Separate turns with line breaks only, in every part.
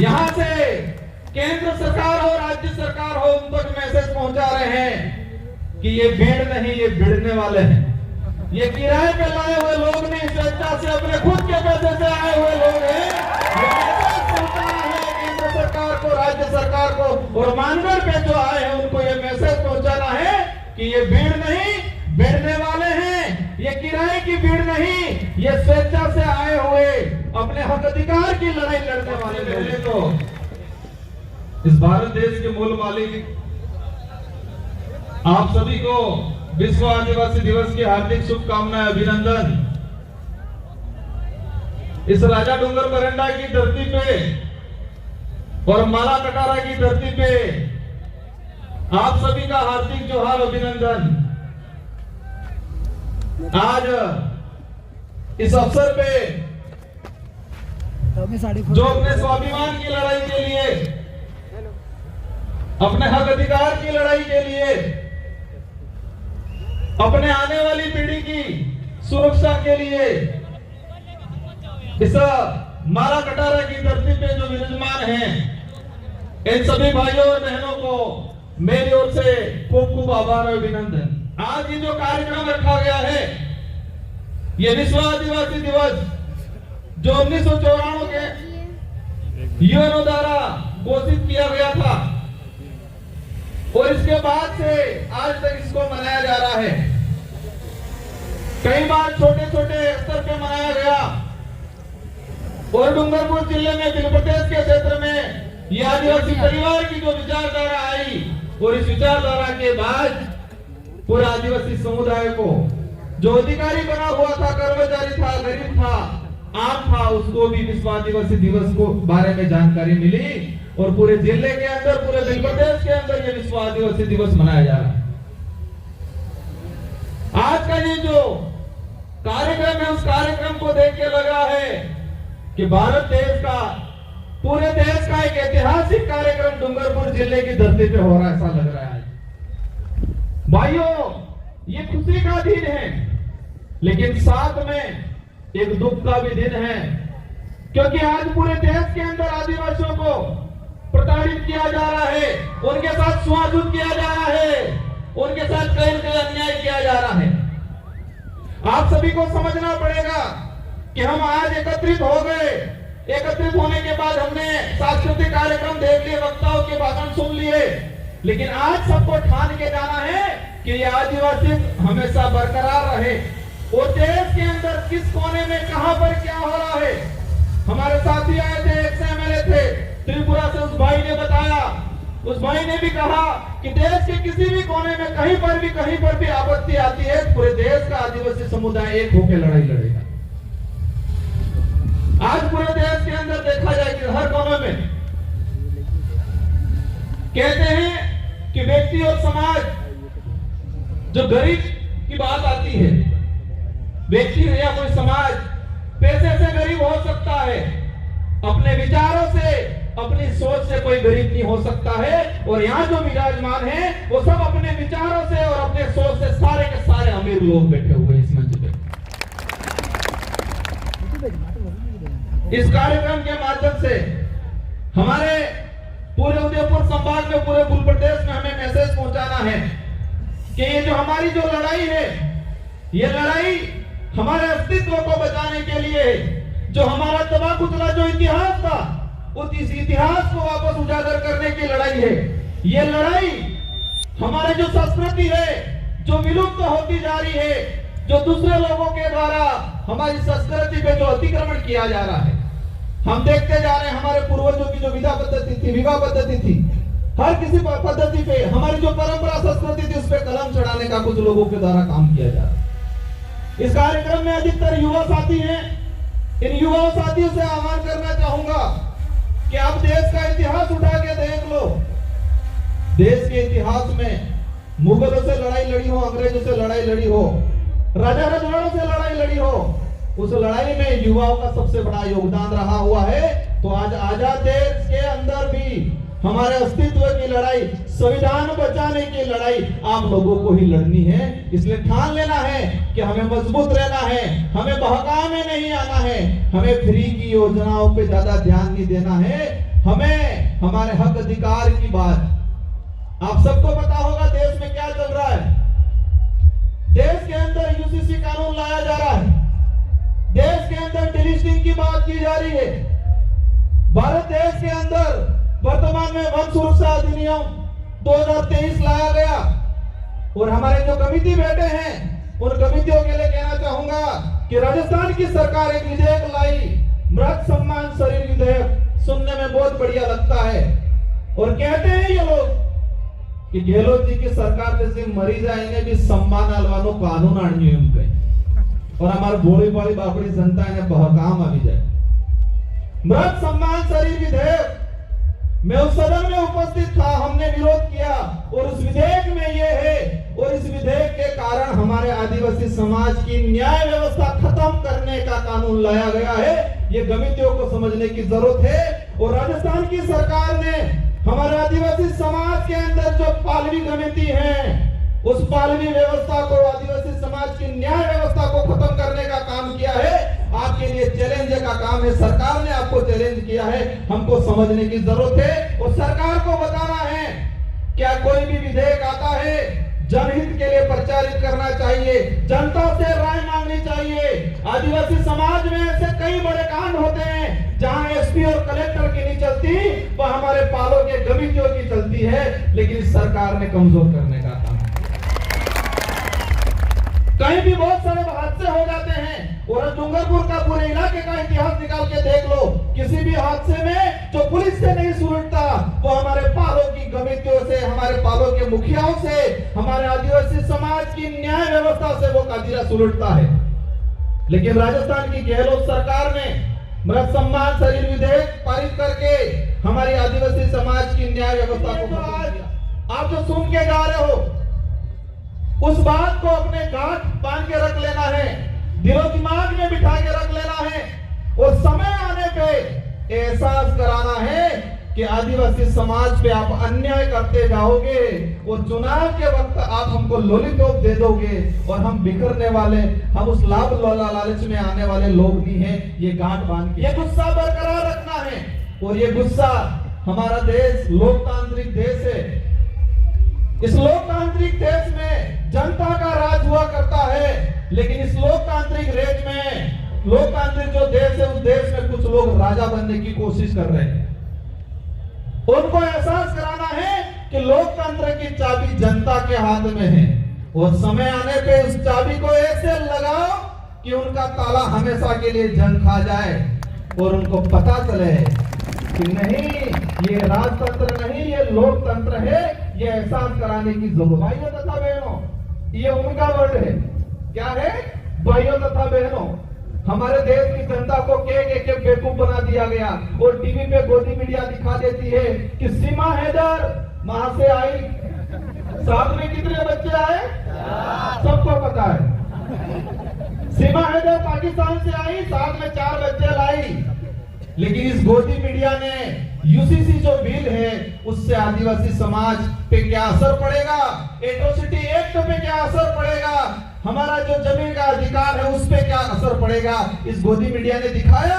यहाँ से केंद्र सरकार हो, राज्य सरकार हो, उन तक मैसेज पहुंचा रहे हैं कि ये भीड़ नहीं, ये भिड़ने वाले हैं। ये किराए पे लाए हुए लोग नहीं, स्वेच्छा से अपने खुद के पैसे से आए हुए लोग हैं। ये मैसेज पहुंचाना है केंद्र सरकार को, राज्य सरकार को, और मानगढ़ पे जो आए हैं उनको ये मैसेज पहुंचाना है कि ये भीड़ नहीं, भिड़ने वाले हैं। ये किराए की भीड़ नहीं, ये स्वेच्छा से आए हुए अपने हक अधिकार की लड़ाई लड़ने वाले लोग। तो इस भारत देश के मूल मालिक आप सभी को विश्व आदिवासी दिवस की हार्दिक शुभकामनाएं, अभिनंदन। इस राजा डूंगर बरंडा की धरती पे और माला कटारा की धरती पे आप सभी का हार्दिक जोहार, अभिनंदन। आज इस अवसर पे जो अपने स्वाभिमान की लड़ाई के लिए, अपने हक अधिकार की लड़ाई के लिए, अपने आने वाली पीढ़ी की सुरक्षा के लिए इस माला कटारा की धरती पे जो विराजमान हैं, इन सभी भाइयों और बहनों को मेरी ओर से खूब खूब आभार और अभिनंदन। आज ये जो कार्यक्रम रखा गया है, ये विश्व आदिवासी दिवस जो 1994 के यूएनओ द्वारा घोषित किया गया था और इसके बाद से आज तक इसको मनाया जा रहा है। कई बार छोटे छोटे स्तर पे मनाया गया और डूंगरपुर जिले में बिलप्रदेश के क्षेत्र में ये आदिवासी परिवार की जो विचारधारा आई और इस विचारधारा के बाद पूरे आदिवासी समुदाय को जो अधिकारी बना हुआ था, कर्मचारी था, गरीब था, आम था, उसको भी विश्व आदिवासी दिवस को बारे में जानकारी मिली और पूरे जिले के अंदर, पूरे बिलप्रदेश के अंदर ये विश्व आदिवासी दिवस मनाया जा रहा है। आज का ये जो कार्यक्रम है, उस कार्यक्रम को देख के लगा है कि भारत देश का, पूरे देश का एक ऐतिहासिक कार्यक्रम डूंगरपुर जिले की धरती पे हो रहा है, ऐसा लग रहा है। भाइयों, ये खुशी का दिन है, लेकिन साथ में एक दुख का भी दिन है, क्योंकि आज पूरे देश के अंदर आदिवासियों को प्रताड़ित किया जा रहा है, उनके साथ स्वाधुत किया जा रहा है, उनके साथ कहीं न कहीं अन्याय किया जा रहा है। आप सभी को समझना पड़ेगा कि हम आज एकत्रित हो गए। एकत्रित होने के बाद हमने सांस्कृतिक कार्यक्रम देख लिए, वक्ताओं के भाषण सुन लिए, लेकिन आज सबको ठान के जाना है कि ये आदिवासी हमेशा बरकरार रहे और देश के अंदर किस कोने में कहां पर क्या हो रहा है। हमारे साथी आए थे, एक एमएलए थे त्रिपुरा से, उस भाई ने बताया, उस भाई ने भी कहा कि देश के किसी भी कोने में कहीं पर भी आपत्ति आती है, पूरे देश का आदिवासी समुदाय एक होकर लड़ाई लड़ेगा। आज पूरे देश के अंदर देखा जाए कि हर कोने में कहते हैं कि व्यक्ति और समाज, जो गरीब की बात आती है, व्यक्ति या कोई समाज पैसे से गरीब हो सकता है, अपने विचारों से, अपनी सोच से कोई गरीब नहीं हो सकता है। और यहाँ जो विराजमान है वो सब अपने विचारों से और अपने सोच से सारे के सारे अमीर लोग बैठे हुए इस मंच पे। इस कार्यक्रम के माध्यम से हमारे पूरे उदयपुर संभाग में, पूरे कुल प्रदेश में हमें मैसेज पहुंचाना है कि ये जो हमारी जो लड़ाई है, ये लड़ाई हमारे अस्तित्व को बचाने के लिए है। जो हमारा दबा कुचला जो इतिहास था, उस इतिहास को वापस उजागर करने की लड़ाई है। ये लड़ाई हमारे जो संस्कृति है, जो विलुप्त होती जा रही है, जो दूसरे लोगों के द्वारा हमारी संस्कृति पे जो अतिक्रमण किया जा रहा है, हम देखते जा रहे हैं। हमारे पूर्वजों की जो विवाह पद्धति थी, हर किसी पद्धति पे हमारी जो परंपरा संस्कृति थी, उस पे कलम चढ़ाने का कुछ लोगों के द्वारा काम किया जा रहा है। इस कार्यक्रम में अधिकतर युवा साथी हैं। इन युवा साथियों से आह्वान करना चाहूंगा कि आप देश का इतिहास उठा के देख लो। देश के इतिहास में मुगलों से लड़ाई लड़ी हो, अंग्रेजों से लड़ाई लड़ी हो, राजा रजवाड़ों से लड़ाई लड़ी हो, उस लड़ाई में युवाओं का सबसे बड़ा योगदान रहा हुआ है। तो आज आजाद देश के अंदर भी हमारे अस्तित्व की लड़ाई, संविधान बचाने की लड़ाई आप लोगों को ही लड़नी है। इसलिए ठान लेना है कि हमें मजबूत रहना है, हमें बहकावे में नहीं आना है, हमें फ्री की योजनाओं पे ज्यादा ध्यान नहीं देना है, हमें हमारे हक अधिकार की बात, आप सबको पता होगा देश में क्या चल रहा है। देश के अंदर यूसीसी कानून लाया जा रहा है, देश के अंदर डिलिस्टिंग की बात की जा रही है। भारत देश के अंदर वर्तमान में वन सुरक्षा अधिनियम 2023 लाया गया और हमारे जो कमिटी बैठे हैं उन कमिटियों के लिए कहना चाहूंगा कि राजस्थान की सरकार एक विधेयक लाई, मृत सम्मान शरीर विधेयक। सुनने में बहुत बढ़िया लगता है और कहते हैं ये लोग कि गहलोत जी की सरकार जैसे मरी जाएंगे भी सम्मान अलवानो कानून आणनी उनके और हमारे भोली भाली बापड़ी जनता ने बहकाम आ जाए। मृत सम्मान शरीर विधेयक, मैं उस सदन में उपस्थित था, हमने विरोध किया और उस विधेयक में ये है और इस विधेयक के कारण हमारे आदिवासी समाज की न्याय व्यवस्था खत्म करने का कानून लाया गया है। ये कमिटियों को समझने की जरूरत है और राजस्थान की सरकार ने हमारे आदिवासी समाज के अंदर जो पालवी कमेटी है उस पालवी व्यवस्था को, आदिवासी समाज की न्याय व्यवस्था को खत्म करने का काम किया है। आपके लिए चैलेंज का काम है, सरकार ने आपको चैलेंज किया है, हमको समझने की जरूरत है और सरकार को बताना है क्या कोई भी विधेयक आता है जनहित के लिए प्रचारित करना चाहिए, जनता से राय मांगनी चाहिए। आदिवासी समाज में ऐसे कई बड़े कांड होते हैं जहां एसपी और कलेक्टर की नहीं चलती, वह हमारे पालों के कमिटियों की चलती है, लेकिन इस सरकार ने कमजोर करने का काम। कहीं भी बहुत सारे हादसे हो जाते हैं और डूंगरपुर का पूरे इलाके का इतिहास निकाल के देख लो, किसी भी हादसे में जो पुलिस से नहीं सुलझता वो हमारे पालों की कमेटियों से, हमारे पालों के मुखियाओं से, हमारे आदिवासी समाज की न्याय व्यवस्था से वो कादिरा सुलझता है। लेकिन राजस्थान की गहलोत सरकार ने मृत सम्मान शरीर विधेयक पारित करके हमारी आदिवासी समाज की न्याय व्यवस्था को खत्म किया। आप जो सुन के जा रहे हो उस बात को अपने गांठ बांध के रख लेना है, दिलो दिमाग में बिठा के रख लेना है और समय आने पे एहसास कराना है कि आदिवासी समाज पे आप अन्याय करते जाओगे और चुनाव के वक्त आप हमको लॉलीपॉप दे दोगे और हम बिखरने वाले, हम उस लाभ लालच में आने वाले लोग नहीं हैं। ये गांठ बांध के ये गुस्सा बरकरार रखना है और ये गुस्सा, हमारा देश लोकतांत्रिक देश है। इस लोकतांत्रिक देश में जनता का राज हुआ करता है, लेकिन इस लोकतांत्रिक देश में, लोकतांत्रिक जो देश है उस देश में कुछ लोग राजा बनने की कोशिश कर रहे हैं। उनको एहसास कराना है कि लोकतंत्र की चाबी जनता के हाथ में है और समय आने पे उस चाबी को ऐसे लगाओ कि उनका ताला हमेशा के लिए जंग खा जाए और उनको पता चले कि नहीं ये राजतंत्र नहीं, ये लोकतंत्र है। ये एहसास कराने की जरूरत। भाइयों तथा बहनों, ये उनका वर्ड है, क्या है? भाइयों तथा बहनों, हमारे देश की जनता को के बेवकूफ बना दिया गया और टीवी पे गोदी मीडिया दिखा देती है कि सीमा हैदर वहां से आई, साथ में कितने बच्चे आए सबको पता है। सीमा हैदर पाकिस्तान से आई, साथ में 4 बच्चे लाई, लेकिन इस गोदी मीडिया ने यूसीसी जो बिल है उससे आदिवासी समाज पे क्या असर पड़ेगा, एट्रोसिटी एक्ट पे क्या असर पड़ेगा, हमारा जो जमीन का अधिकार है उस पे क्या असर पड़ेगा, इस गोदी मीडिया ने दिखाया।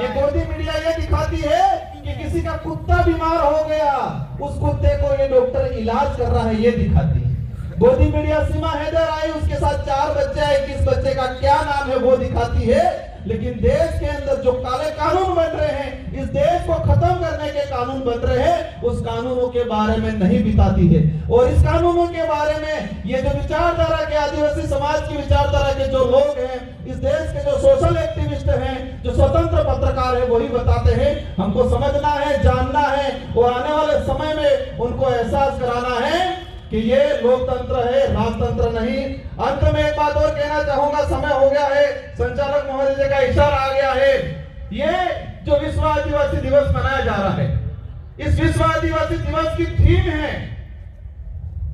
ये गोदी मीडिया ये दिखाती है कि किसी का कुत्ता बीमार हो गया, उस कुत्ते को ये डॉक्टर इलाज कर रहा है, ये दिखाती है गोदी मीडिया। सीमा हैदर आई, उसके साथ 4 बच्चे आए, किस बच्चे का क्या नाम है वो दिखाती है, लेकिन देश के अंदर जो काले कानून बन रहे हैं, इस देश को खत्म करने के कानून बन रहे हैं, उस कानूनों के बारे में नहीं बताती है। और इस कानूनों के बारे में ये जो विचारधारा के, आदिवासी समाज की विचारधारा के जो लोग हैं, इस देश के जो सोशल एक्टिविस्ट हैं, जो स्वतंत्र पत्रकार है, वही बताते हैं। हमको समझना है, जानना है और आने वाले समय में उनको एहसास कराना है कि ये लोकतंत्र है, राजतंत्र नहीं। अंत में एक बात और कहना चाहूंगा, समय हो गया है, संचालक महोदय का इशारा आ गया है। ये जो विश्व आदिवासी दिवस मनाया जा रहा है, इस विश्व आदिवासी दिवस की थीम है,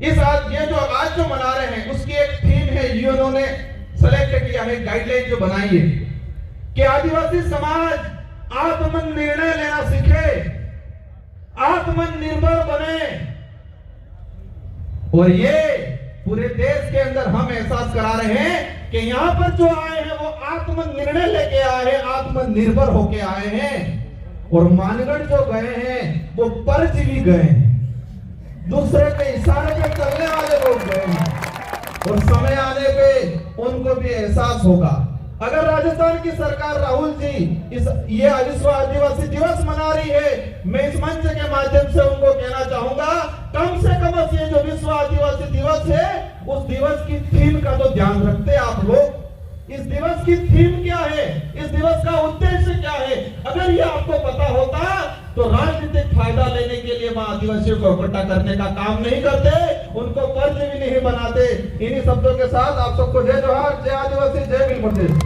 ये जो आज जो मना रहे हैं उसकी एक थीम है, यूएनओ ने सेलेक्ट किया है, गाइडलाइन जो बनाई है कि आदिवासी समाज आत्मनिर्णय लेना सीखे, आत्मनिर्भर बने। और ये पूरे देश के अंदर हम एहसास करा रहे हैं कि यहाँ पर जो आए हैं वो आत्मनिर्णय लेके आए हैं, आत्मनिर्भर होके आए हैं। और मानगढ़ जो गए हैं वो परजीवी गए हैं, दूसरे के इशारे पे चलने वाले लोग गए हैं, और समय आने पे उनको भी एहसास होगा। अगर राजस्थान की सरकार राहुल जी ये विश्व आदिवासी दिवस मना रही है, मैं इस मंच के माध्यम से उनको कहना चाहूंगा, कम से कम ये जो विश्व आदिवासी दिवस है उस दिवस की थीम का तो ध्यान रखते आप लोग। इस दिवस की थीम क्या है, इस दिवस का उद्देश्य क्या है, अगर ये आपको पता होता तो राजनीतिक फायदा लेने के लिए वहां आदिवासियों को इकट्ठा करने का काम नहीं करते, उनको परजीवी नहीं बनाते। इन्हीं शब्दों के साथ आप सबको जय जोहार, जय आदिवासी, जय भील प्रदेश।